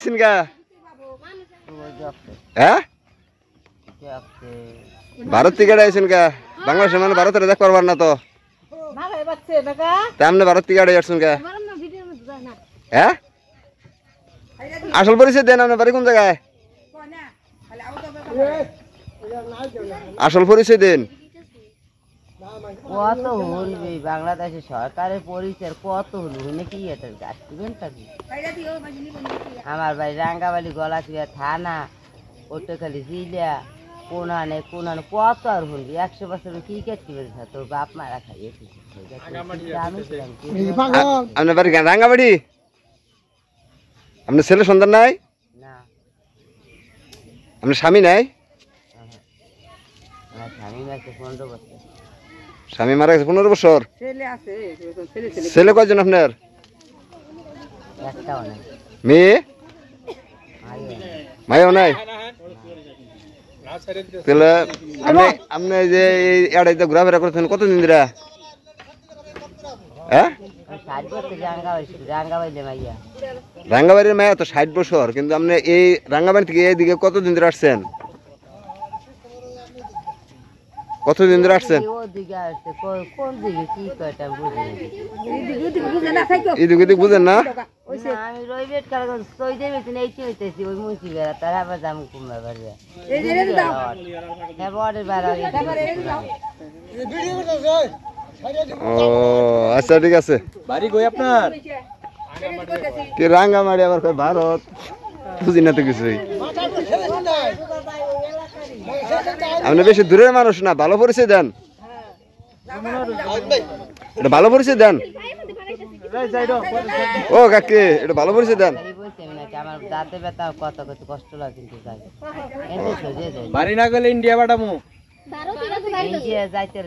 সিনকা হ্যাঁ ভারত থেকে আইছেন কা বাংলাদেশের মানে ভারতের দেখ পারবার না তো আপনি ভারত থেকে আসছেন কা হ্যাঁ আসল পরিচয় দেন আপনার বাড়ি কোন জায়গায় আসল পরিচয় দেন কত হলবি বাংলাদেশের সরকারের পরিচয় কত হলবি নাকি এটা গাছবেন থাকি আমার বাড়ি রাঙ্গাবালি গলাচিয়া থানা ওটাখালি জিলা কোনানে কত আর হলবি 100 বছর ক্রিকেট খেলেছে তোর বাপ মারা খাইয়েছে আপনার বাড়ি রাঙ্গাবাড়ি আপনার ছেলে সন্তান নাই না আপনার স্বামী নাই স্বামী মাসে 15 বছর স্বামী মারা গেছে 15 বছর ছেলে কয়জন আপনার একটাও নাই মেয়ে মায়েও নাই তাহলে আপনি যে এই এড়াইতে ঘোরাফেরা করছেন কতদিন ধরে হ্যাঁ রাঙ্গাবাড়ির মায়া তো 60 বছর কিন্তু আপনি এই রাঙ্গাবাড়ি থেকে এইদিকে কতদিন ধরে আসছেন কতদিন ধরে আসছেন এদিকে বুঝেন না আমি রবিবার কাল সইতে বেতন এইটি হইতেছি ওই মুন্সি বেড়া তার আবার দাম কমবে পারবে ও আচ্ছা ঠিক আছে বাড়ি কই আপনার কি রাঙ্গামাড়ি আবার কই ভারত বুঝি না তো কিছুই আপনি বেশি দূরের মানুষ না ভালো পরিচয় দেন এটা ভালো পরিচয় দেন ও কাকি এটা ভালো পরিচয় দেন আমার দাঁতে ব্যথা কত কত কষ্ট লাগে কিন্তু বাড়ি না গেলে ইন্ডিয়া পাঠামু ইন্ডিয়া যাইতে